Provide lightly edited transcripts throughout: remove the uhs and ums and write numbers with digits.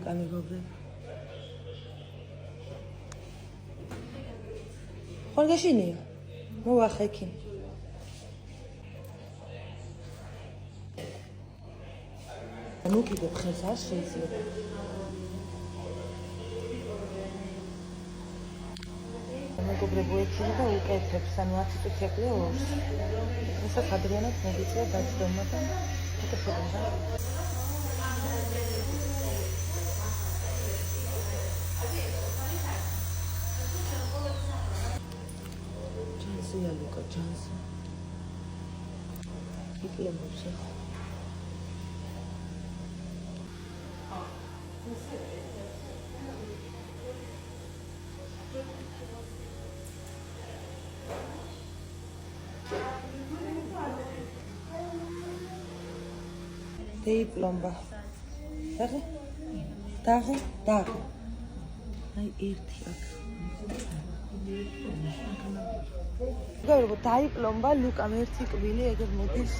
ლუკა მეგობრები. ხარ გაშინია? მოვახექი. ნუ კიდე ხეს არ შეიძლება. მეგობრებო ექიმი და უკეთებს, ანუ 10 წუთი ეკლია ორს. რასაც ადრიანად მედიცია დაჯდომა და უთხოვდა. ჯანსია ლუკა, ჯანსი. იკლებობს ახლა. დიპლომბა. დაღი. აი ერთი აქ. გეუბნები დაიპლომბა ლუკამ ერთი კვილი ეგრე მოდის.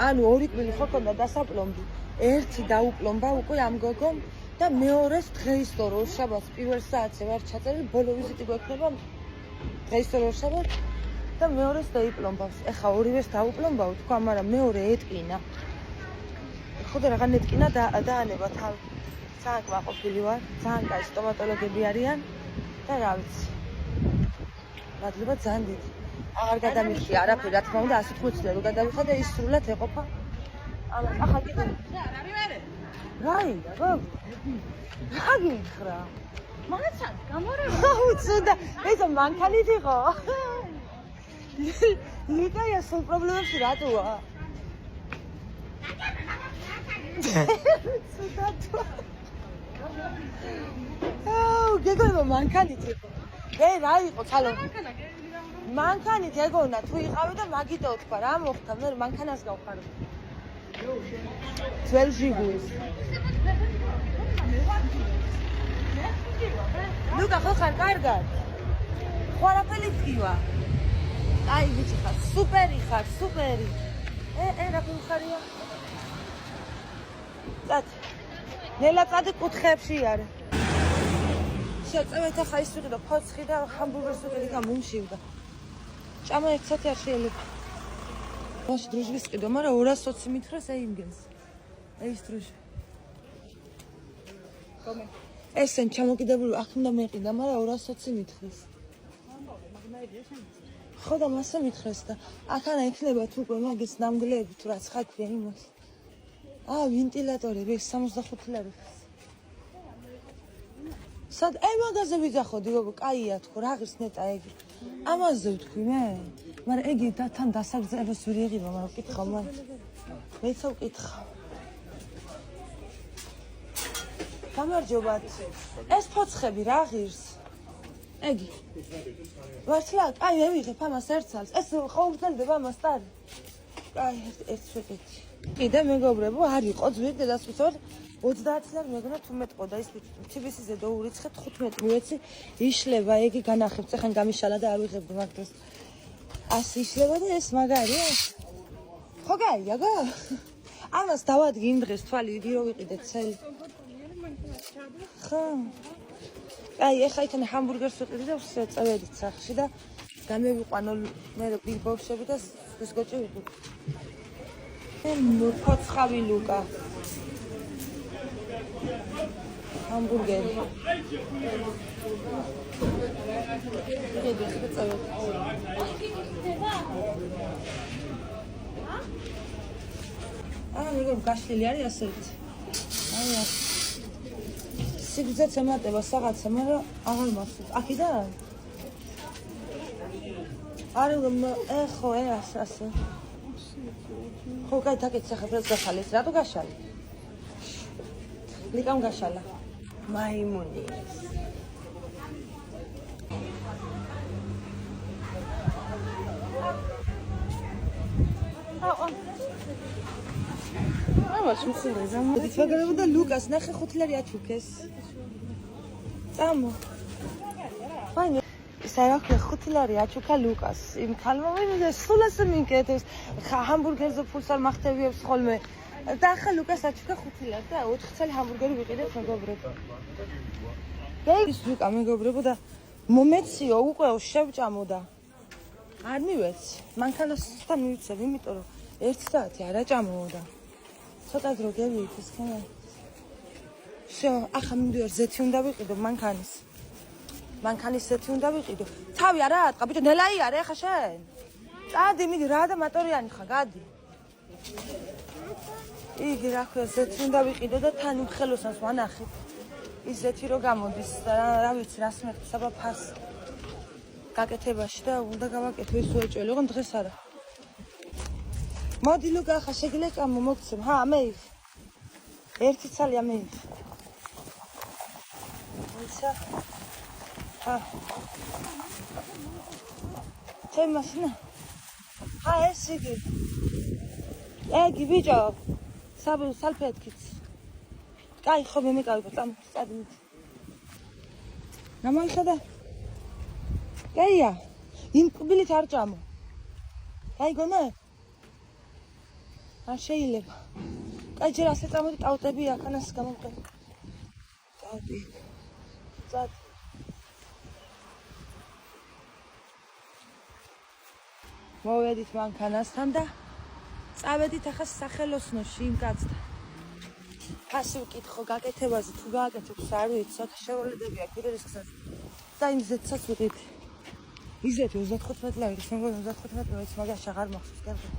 ანუ ორი კვილი ხო ქონდა დასაპლომბი. ერთი დაუპლომბა უკვე ამ გოგომ და მეორეს დღეის შაბათს პირველ საათზე ვარ ჩაწერილი, ბოლო ვიზიტი გვექნება დღეის შაბათს და მეორეს დაიპლომბავს. ეხა ორივეს დაუპლომბავ თქვა, მაგრამ მეორე ეტკინა. ხოდა რაღაც ეტკინა დაანება თავი. ძალიან კმაყოფილი ვარ, ძალიან კაი სტომატოლოგები არიან და რა ვიცი. მადლობა ძალიან დიდი. აღარ გადამიხდი არაფერი, რა თქმა უნდა 180 ლარი გადავიხა და ის სრულად ეყოფა. ამას ახლა კიდე რაი, რა გიქრა? მაცად, გამორევა. უცუდა, ეს მანქანით იყო. ლიკაია სულ პრობლემებში რატოა? უცუდათო. გეგონა მანქანით იყო. რა იყო ცალო? მანქანით ეგონა თუ იყავი და მაგიტო თქვა რა მოხდა? მე მანქანას გავხარო. ძველ ჟიგულის. ლუკა ხო ხარ კარგად? ხوارაფელი თქვა. აი ვიცი ხარ, სუპერი ხარ, სუპერი. რა ხარია? წად. ნელა წადი კუთხეებში არე. შეწევეთ ახლა ის ვიყიდო ფოცხი და ჰამბურგერს ვიყიდი გამომშივდა. ჭამა 1 საათი არ შეიძლება. ვაში დროჟის ყიდო, მაგრამ 220 მითხრას ეიმგენს. ეს დროჟი. კომე. ესენ ჩამოკიდებული აქ უნდა მეყიდა, მაგრამ 220 მითხრას. ხო და მასე მითხრას და აქანა იქნება თუ უკვე მაგის ნამგლეები თუ რაც ხაქვია იმას. ვენტილატორები 65 ლარი. სად მაღაზიაზე ვიძახოდი, გოგო, კაია თქო, რა ღირს ნეტა ეგი. ამაზე ვთქვი მე. მაგრამ ეგი თან დასაგზავნოს ვერ იღება, მაგრამ ვკითხავ მან. მეც ვკითხავ. გამარჯობათ. ეს ფოცხები რა ღირს? ეგი. ვართლა, აი მე ვიღებ ამას ერცალს. ეს ხო უგრძელდება ამას ტარი. აი ეს შეკეთი. კიდე მეგობრებო, არ იყო ძვირ დედასვიცოთ 30 ლარი მეგონა თუ მეტყო და ის TBC-ზე დაურიცხეთ 15 მივეცი იშლება ეგი განახებს ახან გამიშალა და არ ვიღებდი მაგ დროს 100 იშლება და ეს მაგარია ხო გაია გო ამას დავადგი იმ დღეს თვალი ვირო ვიყიდეთ ცელი ხო აი ეხა იქან ჰამბურგერს ვიყიდი და წავედით სახში და გამევიყვანო მე ბილბოვშები და ეს გოჭი ვიყიდი ფოცხავი ლუკა ჰამბურგერი. მეგობრებო, გაშლილი არის ასეთ. აი აქ. სიგრძეც ემატება რაღაცა, მაგრამ აღარ მახსოვს. აქედან? არა, ხო, ასე. ხო, კაი, დაკეთე ახლა რაც გახალეს. რატო გაშალე? ლიკამ გაშალა. მაიმუნი. ამას მისულება. მაგარებო და ლუკას ნახე 5 ლარი აჩუქეს. წამო. ფაინი. საერთოდ 5 ლარი აჩუქა ლუკას. იმ ქალმა მინდა სულას მინკეთებს. ჰამბურგერზე ფულს არ მახტევიებს ხოლმე. და ახლა ლუკას აჩქა 5 ლარი და 4 წელი ჰამბურგერი ვიყიდეთ მეგობრებო. გეის ლუკა მეგობრებო და მომეციო უკვე შევჭამო და არ მივეცი. მანქანასთან მივიცებ, იმიტომ რომ 1 საათი არა ჭამოო და ცოტა დრო გევიდით ისქენ. შო, ახლა მივიდივარ ზეთი უნდა ვიყიდო მანქანის. მანქანის ზეთი უნდა ვიყიდო. თავი არა ატყა, ბიჭო, ნელაი არა ახლა შენ. წადი, მიდი რა და მატორიანი ხარ, გადი. იგი რა ქვია, ზეთი უნდა ვიყიდო და თან იმ ხელოსანს ვანახით. ის ზეთი რო გამოდის და რა ვიცი, რას მეკითხა საბა ფას. გაკეთებაში და უნდა გავაკეთო ის უეჭველი, ოღონდ დღეს არა. მოდი ლუკა, ახლა შეგიძლია ჭამო მოგცემ. ჰა, ამეიხ. 1 წალი ამეიხ. ისა. ჰა. ჩემ მაშინა. ჰა, ეს იგი. ეგი ბიჭო. სალფეთქიც. კაი, ხო მე მეკავებ, წადი. ნამოიხედა. კაია. იმ კბილით არ ჭამო. კაი გონე? არ შეიძლება. კაი, ჯერ ასე წამოდი, ტავტები აქანას გამომყენ. წადი. მოვედით მანქანასთან და წავედით ახლა სახელოსნოში იმ კაცთან. ფასი ვკითხო გაკეთებაზე, თუ გააკეთებს არ ვიცი, საერთოდ შეუძლებელია კიდევისაც და იმ ზეთსაც ვიყიდი. იზეთი 35 ლარი, შემდგომ 35 ლარი, მაგას აღარ მახსოვს კარგი.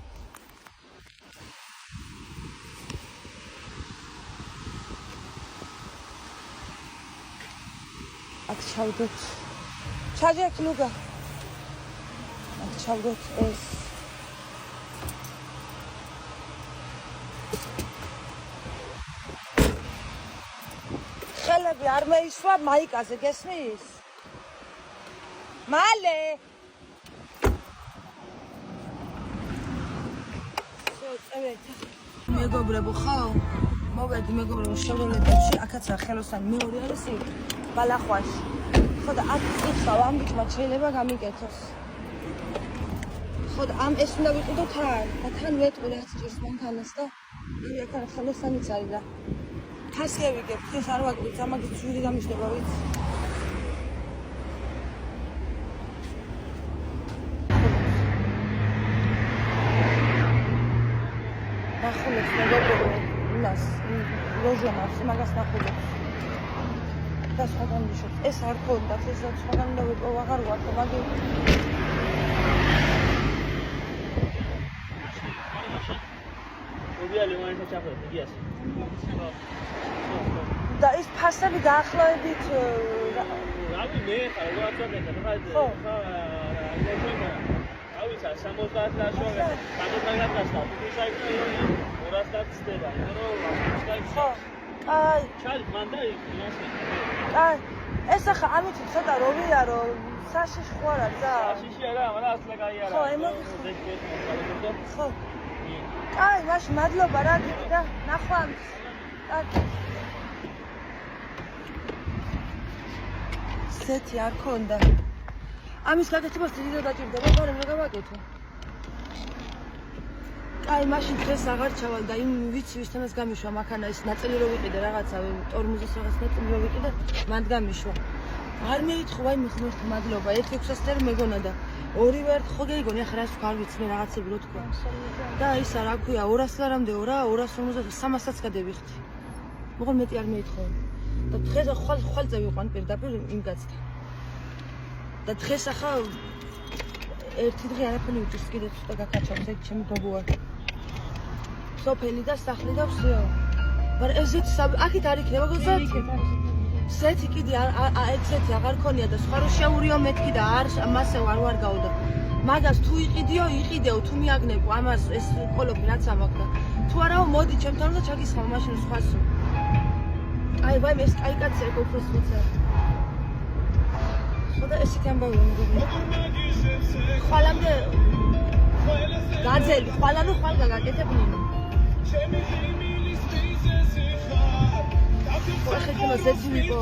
აქ ჩავდოთ. ჩაჯექ ლუკა. აქ ჩავდოთ ეს. ხელები არ მეისვა მაიკაზე, გესმის? მალე. მეგობრებო, ხო? მოვედი მეგობრებო შევლელებში, აქაცა ხელოსანი მეორე არის იქ ბალახვაში. ხო და აქ იხავ ამ ბიჭმა შეიძლება გამიკეთოს. ხო და ამ ეს უნდა ვიყიდო თან. და თან ვეტყვი რაც ჭირს მანქანას და აი აქ ხელოსანიც არის და ფასი ავიგებ, ეს არ ვაკეთებ, ამაგის ძვირი გამიშლება ვიცი. ნახულებს მეგობრებო, იმას, ლოჟონას, მაგას ნახულებს. და სხვაგან ვიშოთ, ეს არ ქონდათ, ეს სხვაგან უნდა ვიყო, აღარ ვაკო, მაგე. და ის ფასები დაახლოებით რავი მე ხარ რა წოდეთ რა ხო რავი 70 ლაშოვე 70 ლაშა ისაი 200 ცდება ხო აი ჩალი მანდა იმასე აი ეს ახლა ამით ცოტა როვია რომ საშიში ხო არა და საშიში არა მაგრამ ასლა კაი არა ხო ემოქი ხო კაი მაშინ მადლობა რა დიდი და ნახვამდის კარგი ზეთი არ ქონდა ამის გაკეთებას დიდი დაჭირდება მაგრამ რა გავაკეთო კაი მაშინ დღეს აღარ ჩავალ და იმ ვიცი ვისთანაც გამიშვა მაქანა ის ნაწილი რო ვიყიდე რაღაცა ტორმუზის რაღაც ნაწილი რო ვიყიდე მანდ გამიშვა არ მეითხოვა იმ ღმერთს მადლობა 1-600 ლარი მეგონა და ორივე ერთ ხო გეიგონი ახლა რას ვქარ ვიცი მე რაღაცები რო თქვა და ისა რა ქვია 200 ლარამდე 250 300-აც გადევიხდი მოყოლ მეტი არ მეითხოვა და დღეს ხვალ წევიყვან პირდაპირ იმ კაცთან და დღეს ახლა ერთი დღე არაფერი უჭირს კიდე ცოტა გაკაჩავს ეგ ჩემი გოგოა სოფელი და სახლი და ვსიო მაგრამ ეს აქეთ არ იქნება გოძათი ზეთი კიდე ეგ ზეთი აღარ ქონია და სხვა რო შეურიო მეთქი და არ მასე ვარ გავდა მაგას თუ იყიდეო თუ მიაგნებო ამას ეს ყოლოფი რაც ამაქვს და თუ არაო მოდი ჩემთან და ჩაგისხავ მაშინ სხვასო აი ვაი ეს კაი კაცი ეგ უფრო სუცა ხო და ესეთი ამბავი მეგობრებო ხვალამდე გაძელი ხვალ გაგაკეთებინო ახლა ზეთი ვიყო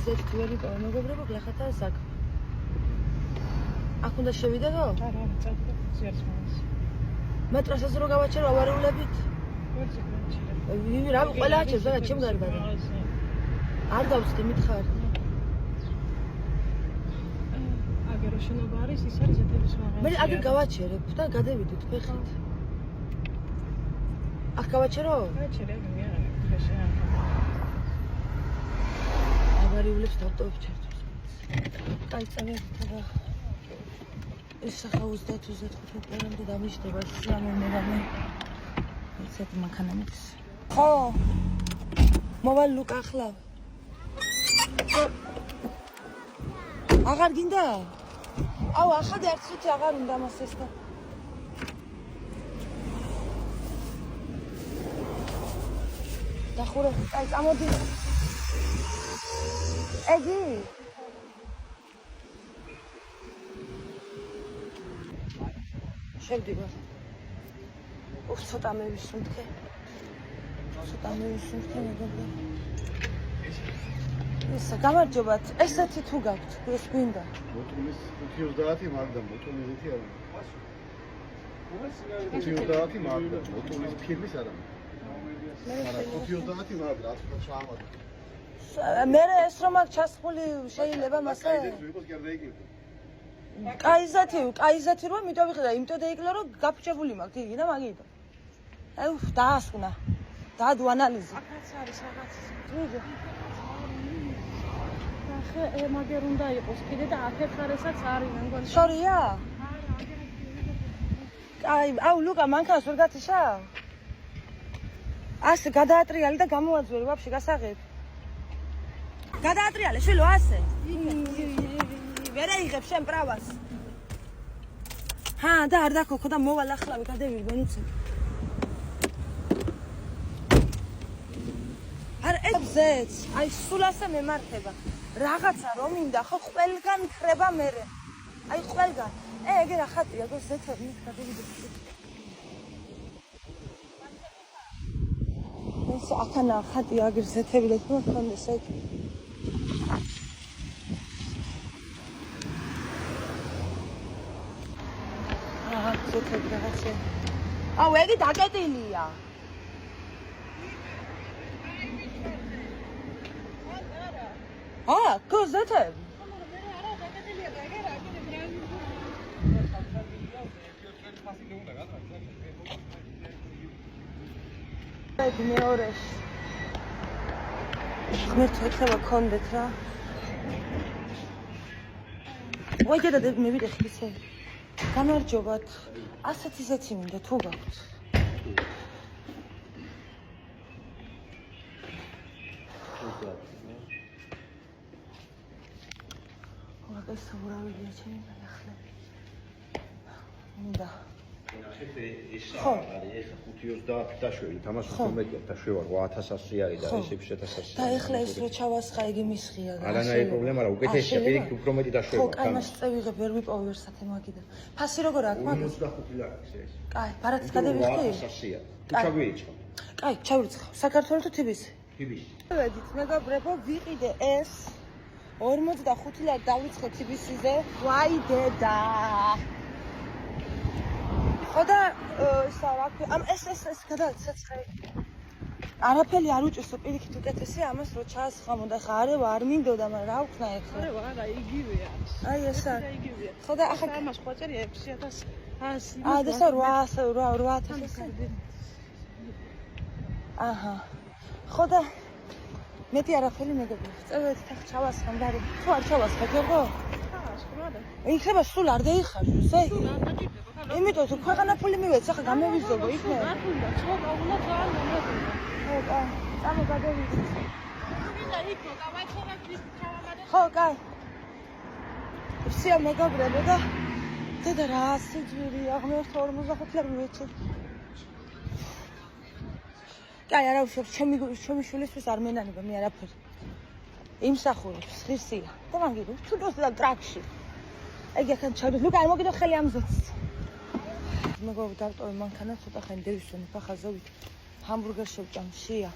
ზეთი ვიყო მეგობრებო გლახათა საქმე აქ უნდა შევიდეო? არა, წადი, ზიარს მეტროსაც რო გავაჩერო ავარიულებით. რა ყველა აჩერს რა ჩემ გარდა. არ დავწდი მითხარ. აგერო შენობა არის ის არის ეთელის მაღაზია. მე აგერ გავაჩერებ და გადავიდით ფეხით. აქ გავაჩერო? გაჩერე მე არა ფეშენ. ავარიულებს დავტოვებ ჩართავს. წავიდეთ და ეს სახა 30-35 პლანამდე დამიშდება სიამოვნებამე. ესეთი მანქანამიც. ხო. მოვალ ლუკა ახლა. აღარ გინდა? აუ ახლა და 1 წუთი აღარ უნდა მას ეს და. დახურე, აი წამოდი. ეგი. შევდივარ. უფ ცოტა მევისუნთქე. ცოტა მევისუნთქე მეგობრებო. ისა გამარჯობათ. ესეთი თუ გაქვთ, ეს გვინდა. მოტულის 530 მაგდა, მოტულიზეთი არა. 530 მაგდა, მოტულის ფირმის არა. არა, 530 მაგდა, 100 ჩამოდი. მე ეს რომ აქ ჩასხული შეიძლება მასე? ვიყოს გარდაიგებდი. კაიზეთი რომ იმიტომ ვიხდა, იმიტომ დაიკლო რომ გაფუჭებული მაქვს იგი და მაგიტო. აი დაასკვნა. დაადო ანალიზი. აქაც არის რაღაც. ვიღე. ახლა მაგერ უნდა იყოს კიდე და აქეთ ხარესაც არის მე მგონი. შორია? აი, აუ ლუკა მანქანას ვერ გათიშა? ასე გადაატრიალი და გამოაძვერი ვაფშე გასაღებ. გადაატრიალე შვილო ასე. ვერ აიღებ შენ პრავას. ჰა, და არ დაქოქო და მოვალ ახლავე გადევიდე ნუცე. არა ეს ზეც, აი სულ ასე მემართება. რაღაცა რომ მინდა ხო ყველგან ხრება მერე. აი ყველგან. ეგ რა ხატია, გო ზეთები გადევიდე. ეს აქანა ხატია აგერ ზეთები და თუ მქონდეს ეგ. ზეთები რაღაცა. აუ ეგი დაკეტილია. გო ზეთები. მეორეში. ღმერთო ეხება კონდეთ რა. ვაიგედა მე ვიდე ხისე. გამარჯობათ. ასეთი ზეთი მინდა თუ გაქვთ. ეს ურავია ჩემი ახლა. მინდა. ხო, არის ეხა 530 დაშველი, თამაში კომედია დაშვება 8100 არის და ეს 7000. და ეხლა ეს რო ჩავასხა იგი მისხია და. არანაირი პრობლემა არა, უკეთესია, პირიქით უფრო მეტი დაშვება. ხო, კაი, მას წევიღებ, ვერ ვიპოვე ვერ სათემაგიდან. ფასი როგორ აქვს მაგას? 55 ლარის ეს. კაი, ბარათს გადავიხდი? 8100-ია. თუ ჩაგვირიცხავ. კაი, ჩავირიცხავ. საქართველოს თუ თბილისი? თბილისი. ვედით, მეგობრებო, ვიყიდე ეს 45 ლარი დავიცხე თბილისიზე. ვაი დედა. ხო და ისა რა ქვია, ამ ეს გადაცაცხე. არაფერი არ უჭირსო, პირიქით უკეთესია ამას რო ჩაასხამო და ხა არევა არ მინდოდა, მაგრამ რა ვქნა ეხლა? არევა არა, იგივეა. აი ესა. იგივეა. ხო და ახლა ამას ხო წერია 6100. და ესა 800. აჰა. ხო და მეტი არაფერი მეგობრებო, წევეთ თან ჩავასხამ და თუ არ ჩავასხებ, გერგო? იქნება სულ არ დაიხარჯოს, ეგ? იმიტომ თუ ქვეყანა ფული მივეც, ახლა გამოვიზრდო იქნება. არ უნდა, ცოტა უნდა ძალიან მომეწონა. ხო, კაი, წამო გადავიდეთ. მინდა იქო, გავაჩერებ ის ჩავამადე. ხო, კაი. ვსია მეგობრებო და დედა რა სიძვირია, ღმერთო 45 ლარი მივეცე. კაი, არა უშავს, ჩემი შვილისთვის არ მენანება მე არაფერი. იმსახურებს, ხისია. და მან გიგო, თუ და ტრაქში. ეგ ახლა ჩავდე, ლუკა არ მოგიდო ხელი ამ ზეთს. მეგობრებო, დავტოვე მანქანა, ცოტა ხანი დევისვენე ფახაზოვით. ჰამბურგერ შევჭამ, შია.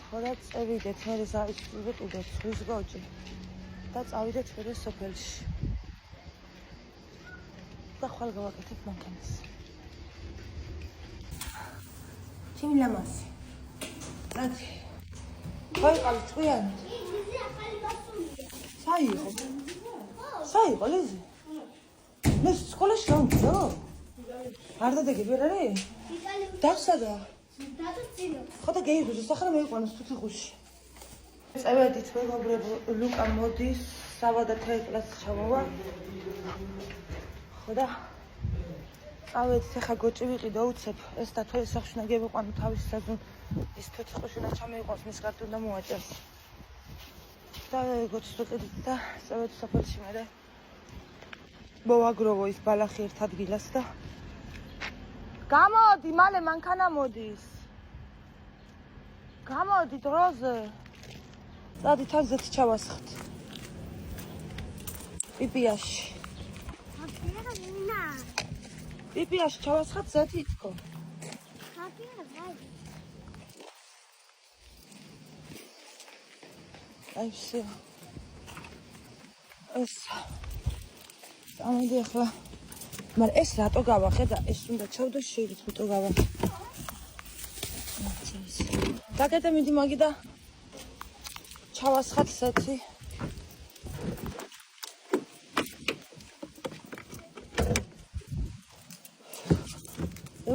ხო და წევიდეთ, მე ზავით კიდე ცხვრის გოჭი. და წავიდეთ მე სოფელში. და ხვალ გავაკეთებ მანქანას. ჩემი ლამაზი. წადი. ხოიყავი წვიანი. საიღო. საიღო ლიზი. მე სკოლაში გავდიო? არ დადეგები არ არის? დახსადა. ხო და გეიგუზო სახლა მეიყვანოს თუთიყუში. წევედით მეგობრებო ლუკა მოდის საბადა თეატრს ჩამოვა. ხო და წავედით ახლა გოჭი ვიყიდო უცებ ეს და თოლის სახში უნდა გევიყვანო თავის საზონ ის თუთიყუში უნდა ჩამეიყვანოს მის კარტი უნდა მოაჭერს. და გოჭს ვიყიდით და წავედით სოფელში მე მოვაგროვო ის ბალახი ერთ ადგილას და გამოდი მალე მანქანა მოდის. გამოდი დროზე. წადი თანზეთ ჩავასხთ. პიპიაში. პიპიაში ჩავასხთ ზეთი თქო. აი всё. ეს ამოდი ახლა. მაგრამ ეს რატო გავახედა? ეს უნდა ჩავდო შეიძლება რატო გავახედა? დაგეთე მიდი მაგი და ჩავასხათ სეთი.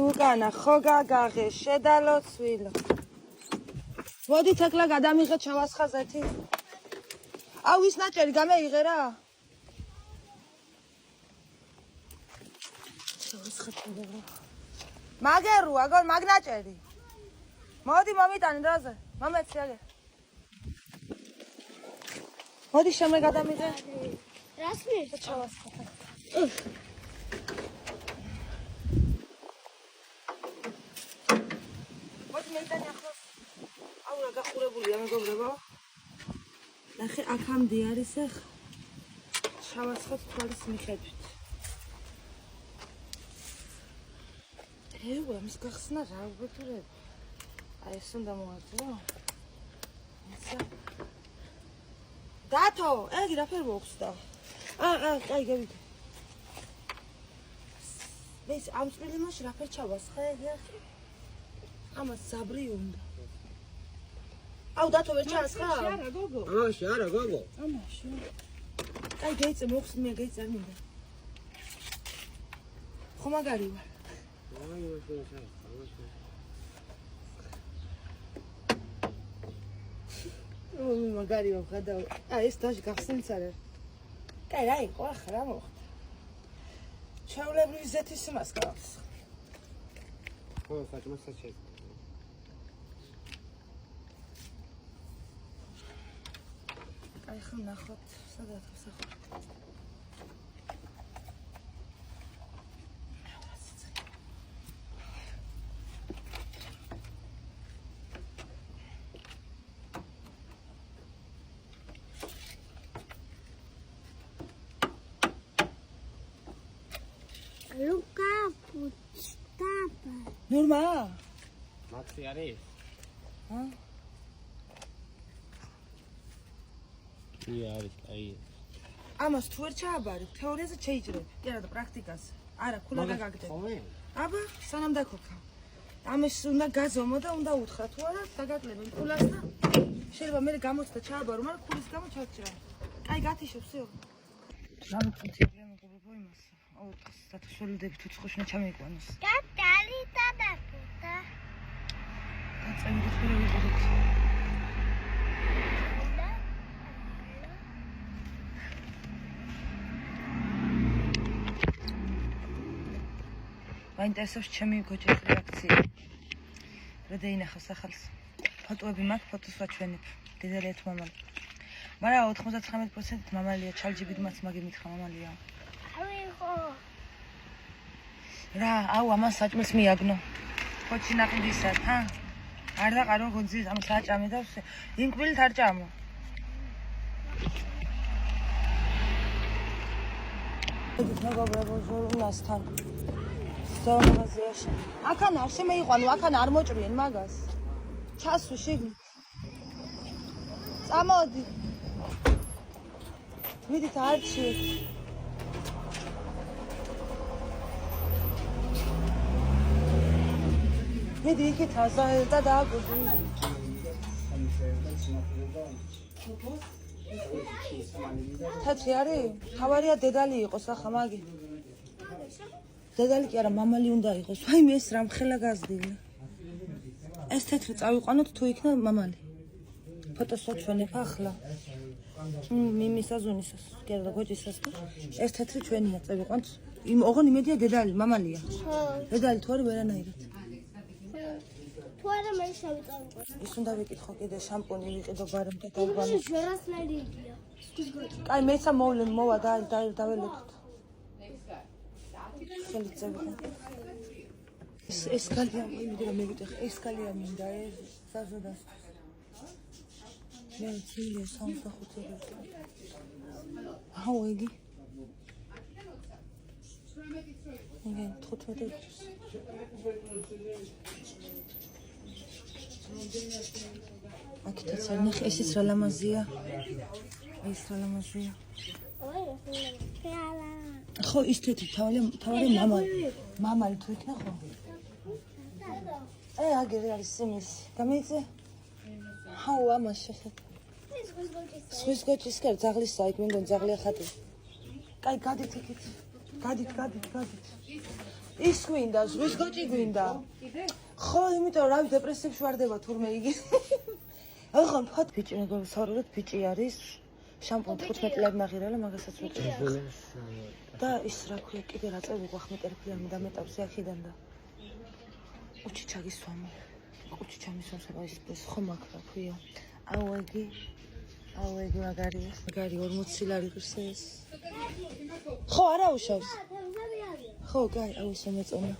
უკანა ხო გაგაღე შედალო ცვილო. მოდით აკლა გადამიღე ჩავასხა ზეთი. აუ ის ნაჭერი გამეიღე რა. მაგერუ აგორ მაგნაჭერი. მოდი მომიტანი დროზე. მომეცი აგე. მოდი შემე გადამიღე. რას მიერს ჩავასხა. მოდი მეიტანი ახლა. აუ რა გახურებულია მეგობრებო. ნახე აქამდე არის ახ. ჩავასხოთ თვალის მიხედვით. ეუა მის გახსნა რა უგეთურებ. აი ეს უნდა მოაწყო. ესა. დათო, ეგი რა ფერ მოხსდა? აი გავიგე. ეს ამ წვილიმაში რა ფერ ჩავასხე? ამას ზაბრი უნდა. აუ დათო ვერ ჩაასხა? არა გოგო. ამაში არა გოგო. ამაში. აი გეიწე მოხსნი მე გეიწე მინდა. ხო მაგარი ვარ. მაგარი ვარ ხადა. აი ეს დაში გახსენც არა. კაი რა იყო ახლა რა მოხდა? ჩავლებრივი ზეთის იმას გავს. ხო, საჭმელს საჭეს. აი ხომ ნახოთ, სადაც სახოთ. ლუკა პუჩტაპა. ნურმა? მაქსი არის? ჰა? კი არის, აი. ამას თუ ვერ ჩააბარი, თეორიაზე შეიძლება. კი არა და პრაქტიკაზე. არა, ქულა გაგაგდე. აბა, სანამ დაქოქა. ამას უნდა გაზომო და უნდა უთხრა თუ არა, დაგაკლებენ ქულას და შეიძლება მე გამოცდა ჩააბარო, მაგრამ ქულის გამო ჩავჭრა. კაი, გათიშებ, всё. რამეთქი მეგობრებო იმას. აუ, სათაშველდებით უცხოშ უნდა ჩამეიყვანოს. კატალი დაბაკუთა. აწევით რომ ვიყიდეთ. მაინტერესებს ჩემი გოჭის რეაქცია. რა დაინახავს ახალს. ფოტოები მაქვს, ფოტოს ვაჩვენებ. დედალი ერთ მამალი. მაგრამ 99% მამალია, ჩალჯიბიდმაც მაგი მითხრა მამალია. ავიღო. რა, აუ ამას საჭმელს მიაგნო. ხოჩი ნაყიდისად, ჰა? არ დაყარო გონძის ამ საჭამე და ინკვილით არ ჭამო. მეგობრებო ჟურნალისტთან. ზონაზეში. აქან არ შემეიყვანო, აქან არ მოჭრიან მაგას. ჩასვი შიგნით. წამოდი. მიდით არჩი. მიდი იქით და დააკვირდი. თეთრი არის? თავარია დედალი იყოს ახლა მაგი. დედალი კი არა, მამალი უნდა იყოს. ვაიმე ეს რა მხელა გაზრდილი. ეს თეთრი წავიყვანოთ თუ იქნა მამალი. ფოტოს ვაჩვენებ ახლა. მიმისა ზუნისას, კიდე გოჭისას და ეს თეთრი ჩვენია წავიყვანთ. ოღონდ იმედია დედალი, მამალია. დედალი თუ არის ვერანაირად. თუ არა მე შევი წავიყვან. ის უნდა ვიკითხო კიდე შამპუნი ვიყიდო ბარემ და დავბანო. ჟერასნაირი იგია. კაი მეცა მოვა დაველოდოთ. ხელით წავიყვან. ეს კალია მინდა რომ მივიდეხ. ეს კალია მინდა ეს საზოდას. მე ცილი 65 ლიტრი. აუ იგი. იგი 15 ლიტრი. აქეთაც არ ნახე, ესეც რა ლამაზია. ეს რა ლამაზია. ხო, ის თეთრი თავარი მამალი თუ იქნა ხო? აგერ არის სიმისი. გამიწე? ჰაუ, ამას შეხეთ. სხვის გოჭის კარ ძაღლისა, იქ მინდონ ძაღლია ხატი. კაი, გადით იქით. გადით. ის გვინდა, ზღვის გოჭი გვინდა. ხო, იმიტომ რავი დეპრესიებში ვარდება თურმე იგი. აღარ ფოთ ბიჭი მეგობრებო, საუბრობთ ბიჭი არის. შამპუნი 15 ლარი მაღირალა, მაგასაც ვიყიდე. და ის რა ქვია, კიდე რა წევი გვახმეტერფლიანი და მეტავს აქედან და უჩი ჩაგისვამო. უჩი ჩამისვამსება ის ხომ აქ რა ქვია. აუ იგი მაგარია. მაგარი 40 ლარი ღირს ეს. ხო, არა უშავს. ხო, კაი, აუ ეს მეწონა.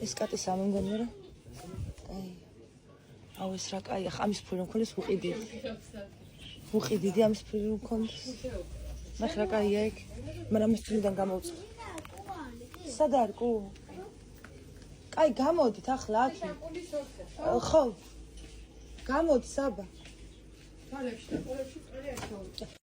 ეს კატი სამი მგონია რა. კაი. აუ ეს რა კაი, ახ ამის ფური რომ ქონდეს უყიდიდი ამის ფური რომ ქონდეს. ნახ რა კაია ეგ. მაგრამ ეს თვიდან გამოვწვა. სად არის კუ? კაი, გამოდით ახლა აქ. ხო. გამოდი საბა.